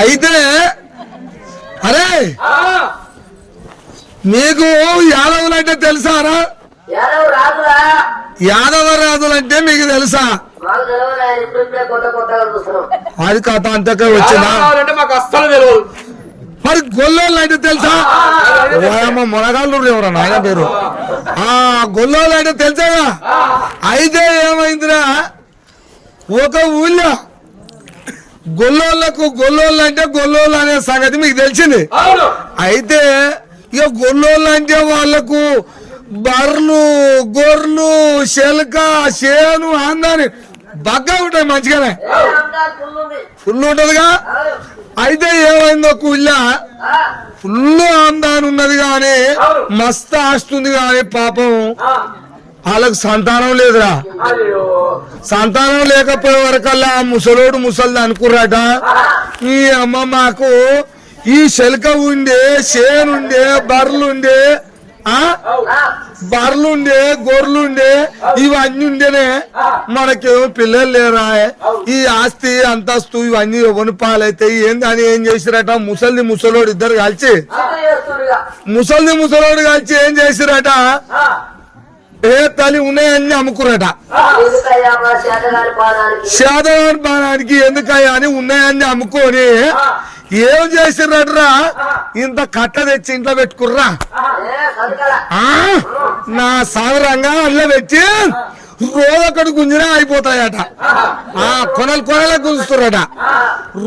అయితే అరే మీకు యాదవులు అంటే తెలుసారా? యాదవ రాజులు అంటే మీకు తెలుసా? అది కథ అంతకే వచ్చిందా? మరి గొల్లోళ్ళు అంటే తెలుసా? మొనగాళ్ళు ఎవరన్నా ఆయన పేరు గొల్లోళ్ళు అంటే తెలుసాగా? అయితే ఏమైందిరా, ఒక ఊళ్ళో గొల్లోళ్ళు అంటే గొల్లోళ్ళు అనే సంగతి మీకు తెలిసింది. అయితే ఇక గొల్లోళ్ళు అంటే వాళ్ళకు బర్రెలు గొర్రెలు శెలక చేను అందాని బగ్గా ఉంటాయి, మంచిగానే ఫుల్ ఉంటదిగా. అయితే ఏమైందో ఊళ్ళో ఫుల్ ఆందాని ఉన్నది కానీ మస్తు ఆస్తుంది కానీ పాపం వాళ్ళకు సంతానం లేదురా. సంతానం లేకపోయే వరకల్లా ముసలోడు ముసలిది అనుకుర్రాట, ఈ అమ్మ మాకు ఈ శెలక ఉండే చేనుండే బర్రెలుండే గొర్రెలుండే ఇవన్నీ ఉండేనే, మనకేమో పిల్లలు లేరా, ఈ ఆస్తి అంతస్తు ఇవన్నీ ఎవరి పాలైతే ఏంది అని ఏం చేసిరట, ముసలోడు ఇద్దరు కలిసి ఏం చేసిరట, ఏ తల్లి ఉన్నాయన్నీ అమ్ముకురట. శాతగాని బాణానికి ఎందుకయ్యా అని ఉన్నాయన్నీ అమ్ముకొని ఏం చేసిర్రట్రా, ఇంత కట్ట తెచ్చి ఇంట్లో పెట్టుకుర్రా, నా సాగరంగా అందులో పెట్టి రోజొక్కడి గుంజినా అయిపోతాయట. కొనల గుంజుతుర్రట,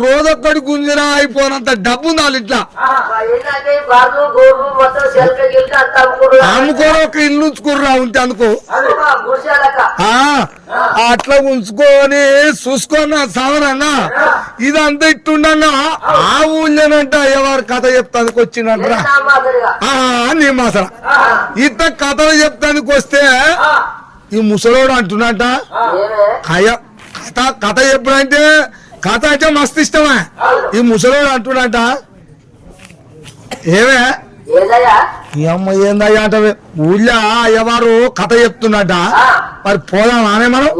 రోజొక్కడి గుంజినా అయిపోయినంత డబ్బు ఉంది వాళ్ళు ఇట్లా అమ్ముకొని ఒక ఇల్లు ఉంచుకుర్రా ఉంటే అనుకో, అట్లా ఉంచుకొని చూసుకున్నా సాగరంగా ఇదంతా ఇట్టుండగా ఆ ఊళ్ళోనంట ఎవరు కథ చెప్తానికి వచ్చిందంటరా నీ మాసల ఇంత కథలు చెప్తానికి వస్తే ఈ ముసలోడు అంటున్నట కథ ఎప్పుడంటే కథ అంటే మస్తు ఇష్టమే. ఈ ముసలోడు అంటున్నట ఏమే ఈ అమ్మ ఏందయ్యా అంటే ఊళ్ళో ఎవరు కథ చెప్తున్నట, మరి పోదాం ఆనే మనం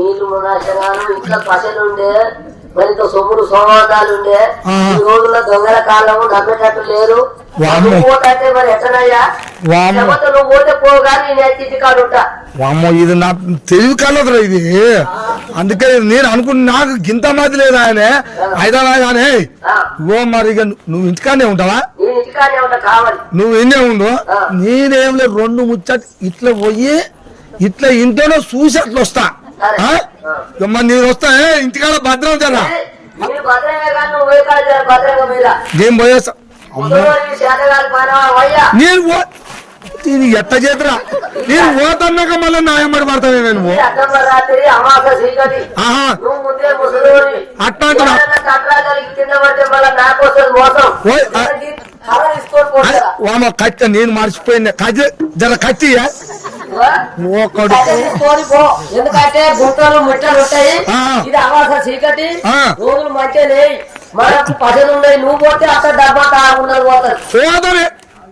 మరితో సొమ్ముడు సోమవాదాలుండే ఈ రోజుల్లో దొంగల కాలము నమ్మేటట్టు లేరు. పోతే మరి ఎట్టనయ్యా, నువ్వు పోతే పోగా నేను ఇంటికాడు ఉంటా. వామ్మో ఇది నా తెలివి కలదురా ఇది, అందుకే నేను అనుకున్నా నాకు గింత మధ్య లేదు ఆయన అయినా కానీ ఓ మరి ఇక నువ్వు ఇంటికానే ఉంటావా? ఇంటికానే ఉంటా కావాలి, నువ్వు ఇన్నే ఉండు. నేనేం లేదు రెండు ముచ్చట ఇట్లా పోయి ఇట్లా ఇంట్లోనే చూసి అట్లా వస్తా. నేను వస్తా ఇంటికాడ భద్రం జరా నేను పోయేస్తా. నేను ఎట్ట చేతురా నేను పోతన్నాక మళ్ళీ నాయమ్మడి పడతానే నేను అట్లా కత్తి నేను మర్చిపోయింది జర కత్తి ఎందుకంటే గుంటలు ముట్టలు ఉంటాయి, ఇది అమాస చీకటి రోజులు మంచిగా మనకు పదలు ఉన్నాయి. నువ్వు పోతే అక్కడ డబ్బా తాగున్నారు పోతారు.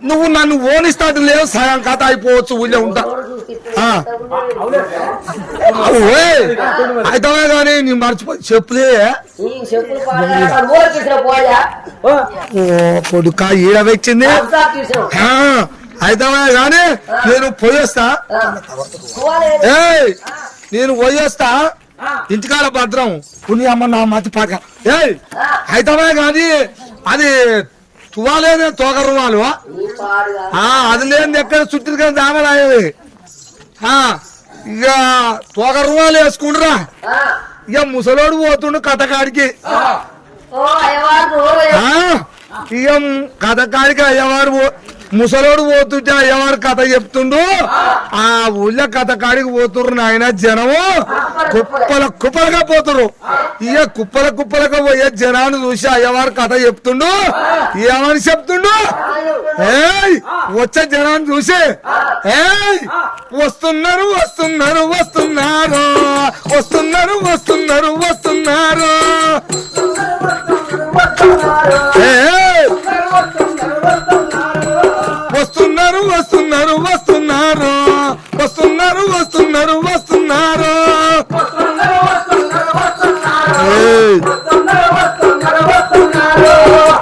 నువ్వు నన్ను ఓనిస్తాడు లేవు సగం కథ అయిపోవచ్చు ఊళ్ళో ఉంటా అయితే కానీ నీ మర్చిపో చెప్పులే కొడుక ఈడ వచ్చింది అయితే కానీ నేను పోయేస్తా నేను పోయేస్తా ఇంటికాడ భద్రం పుణ్య అమ్మ నా మతి పాక అయితే కానీ అది తువాలేదే తోక రువాలు అది లేని ఎక్కడ చుట్టూ కానీ దామలాయేది ఇక తోక రువాలు వేసుకుంటురా. ఇక ముసలోడు పోతుండు కథకాడికి, ఇక కథకాడికి అయ్యవారు ముసలోడు పోతుంటే అయ్యవారు కథ చెప్తుండు. ఆ ఊళ్ళో కథకాడికి పోతుర్రు నాయన జనము కుప్పలుగా పోతురు. ఇక కుప్పలుగా పోయే జనాన్ని చూసి అయ్యవారు కథ చెప్తుండు. ఏమని చెప్తుండు, వచ్చే జనాన్ని చూసి వస్తున్నారు వస్తున్నారు వస్తున్నారు వస్తున్నారు వస్తున్నారు వస్తున్నారు వస్తున్నారు వస్తున్నారు వస్తున్నారు వస్తున్నారు వస్తున్నారు వస్తున్నారు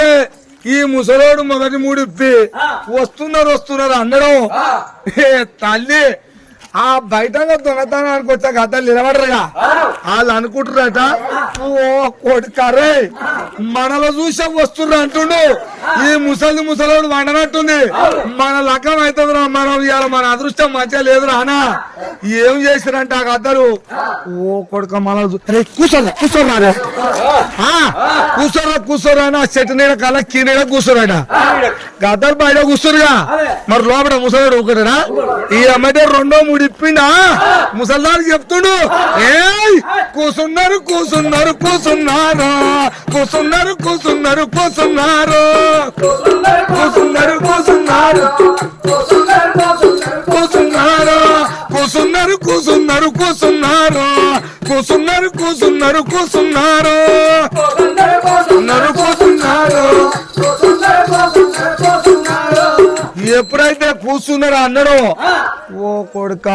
ఎప్పుడైతే ఈ ముసలోడు మొదటి మూడిప్పి వస్తున్నారు అనడం తల్లి ఆ బయట దొంగతనానికి వచ్చా గద్దలు నిలబడరుగా వాళ్ళు అనుకుంటున్నారట ఓ కొడుకరే మనలో చూసా వస్తుర్రు అంటుండు ఈ ముసలోడు వండనట్టుంది మన లగ్గం అవుతుందిరా మనం ఇవాళ మన అదృష్టం మంచిగా లేదురా అనా ఏం చేసిరంట ఆ గద్దలు ఓ కొడుక మన కూర్చోరా అని ఆ చెట్టు నీడ కల్లా కీనీడ కూర్చోరాట గద్దలు బయట కూర్చోరుగా మరి లోపల ముసలోడు ఊరుకుంటాడా ఈ అమ్మాయి రెండో మూడు ఇప్పిండా ముసల్దారు చెప్తుండు ఏయ్ కూసున్నారు కూసున్నారు కూసున్నారు కూసున్నారు కూసున్నారు కూసున్నారు కూసున్నారు కూసున్నారు కూసున్నారు కూసున్నారు కూసున్నారు కూసున్నారు కూసున్నారు కూసున్నారు కూసున్నారు కూసున్నారు ఎప్పుడైతే కూర్చున్నారో అన్నాడు ఓ కొడుక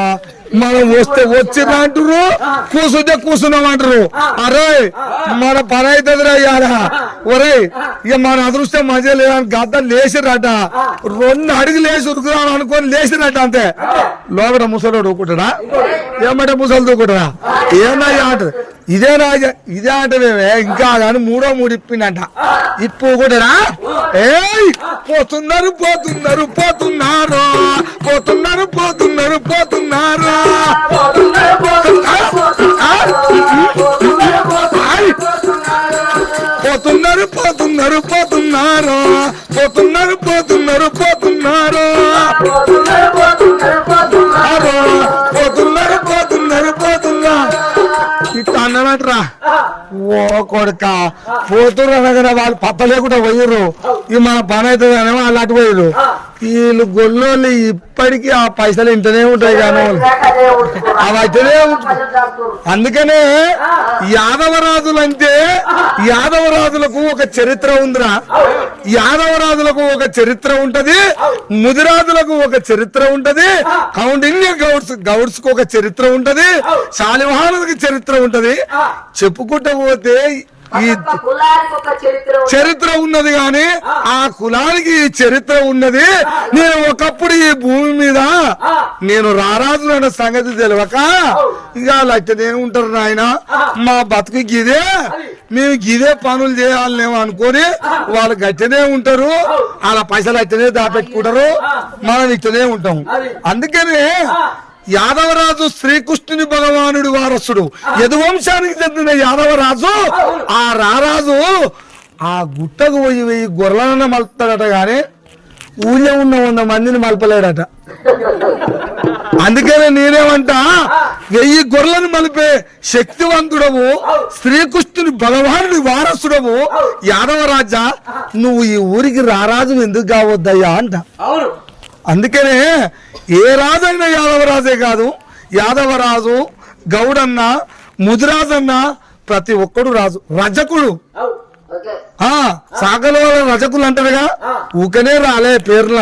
మనం వస్తే వచ్చిరా అంటారు కూర్చుంటే కూర్చున్నాం అంటారు అరే మన పని అవుతుందిరా ఇవాళ ఒరే ఇక మన అదృష్టం మజా లేదని గద్ద లేచిరట 2 అడుగులు లేచి ఉరుకుదాం అనుకొని లేచిరట అంతే లోపల ముసలోడు ఊకుంటాడా ఏమంటే ముసలు దూకుంటాడా ఏమన్నా ఆట ఇదే ఆటమేమే ఇంకా కానీ 3వ మూడు ఇప్పిండంట ఇప్పు కూడా ఏయ్ పోతున్నారు పోతున్నారు పోతున్నారు పోతున్నారు పోతున్నారు పోతున్నారు పోతున్నారు పోతున్నారు పోతున్నారు పోతున్నారు పోతున్నారు పోతున్నారు పోతున్నారు పోతున్నారు పోతున్నారు ఇట్లా అన్నట్రా ఓ కొడుక పోతురు అనగానే వాళ్ళు పప్ప లేకుండా పోయిర్రు ఇవి మన పని అవుతుంది అని వాళ్ళు అటు పోయిర్రు వీళ్ళు గొల్లోళ్ళు ఇప్పటికీ ఆ పైసలు ఇంటనే ఉంటాయి కానీ అవి అయితేనే అందుకనే యాదవరాజులు అంటే యాదవరాజులకు ఒక చరిత్ర ఉందిరా యాదవరాజులకు ఒక చరిత్ర ఉంటది ముదిరాజులకు ఒక చరిత్ర ఉంటది కౌండిన్య గౌడ్స్ కు ఒక చరిత్ర ఉంటది శాలివాహనులకు చరిత్ర ఉంటది చెప్పుకుంటూ పోతే ఈ చరిత్ర ఉన్నది గాని ఆ కులానికి చరిత్ర ఉన్నది నేను ఒకప్పుడు ఈ భూమి మీద నేను రారాజు అన్న సంగతి తెలియక ఇక లచ్చనే ఉంటారు నాయన మా బతుకు గిదే మేము గిదే పనులు చేయాలనేమో అనుకొని వాళ్ళు గట్టనే ఉంటారు వాళ్ళ పైసలు అట్టనే దాపెట్టుకుంటారు మనం ఇట్టనే ఉంటాం అందుకనే యాదవరాజు శ్రీకృష్ణుని భగవానుడి వారసుడు యదువంశానికి చెందిన యాదవరాజు ఆ రారాజు ఆ గుట్టకు పోయి 1000 గొర్రెలను మలుపుతాడట గాని ఊళ్ళో ఉన్న 100 మందిని మలపలేడట అందుకనే నేనేమంటా 1000 గొర్రెలను మలిపే శక్తివంతుడవు శ్రీకృష్ణుని భగవానుడి వారసుడవు యాదవరాజా నువ్వు ఈ ఊరికి రారాజు ఎందుకు కావద్దయ్యా అంట అందుకనే ఏ రాజైనా యాదవరాజే కాదు యాదవరాజు గౌడన్న ముదిరాజన్న ప్రతి ఒక్కడు రాజు రజకుడు సాగల రజకులు అంటారుగా ఊకనే రాలే పేర్ల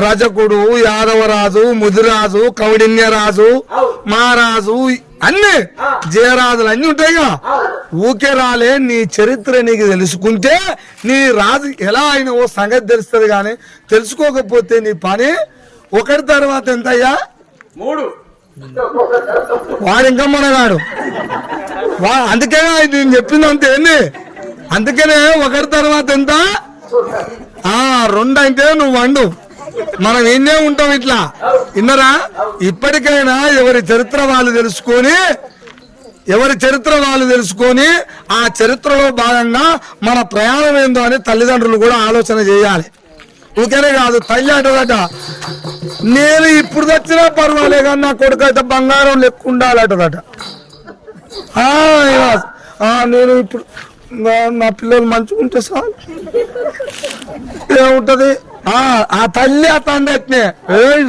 రజకుడు యాదవరాజు ముదిరాజు కౌడిన్యరాజు మహారాజు అన్ని జయరాజులు అన్ని ఉంటాయిగా ఊకే రాలే నీ చరిత్ర నీకు తెలుసుకుంటే నీ రాజు ఎలా అయినవో సంగతి తెలుస్తుంది గాని తెలుసుకోకపోతే నీ పని ఒకటి తర్వాత ఎంతయ్యా 3 వాడు ఇంకా మనగాడు అందుకే నేను చెప్పింది అంతే ఏంది అందుకనే ఒకటి తర్వాత ఎంత 2 అంటే నువ్వు వండు మనం ఎన్నే ఉంటాం ఇట్లా విన్నరా ఇప్పటికైనా ఎవరి చరిత్ర వాళ్ళు తెలుసుకొని ఆ చరిత్రలో భాగంగా మన ప్రయాణం ఏందో అని తల్లిదండ్రులు కూడా ఆలోచన చేయాలి ఊకేనే కాదు తల్లి అంటదట నేను ఇప్పుడు తెచ్చినా పర్వాలే కానీ నా కొడుకు అయితే బంగారం లెక్క ఉండాలటదట నేను ఇప్పుడు నా పిల్లలు మంచిగా ఉంటే సార్ ఏముంటది ఆ తల్లి ఆ తండ్రి అట్నే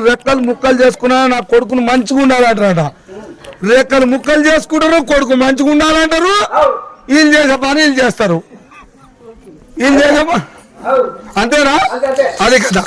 రెక్కలు ముక్కలు చేసుకున్నా నా కొడుకును మంచిగా ఉండాలంటారట రెక్కలు ముక్కలు చేసుకుంటారు కొడుకు మంచిగా ఉండాలంటారు వీళ్ళు చేసే పని వీళ్ళు చేస్తారు వీళ్ళు చేసే అంతేనా అదే కదా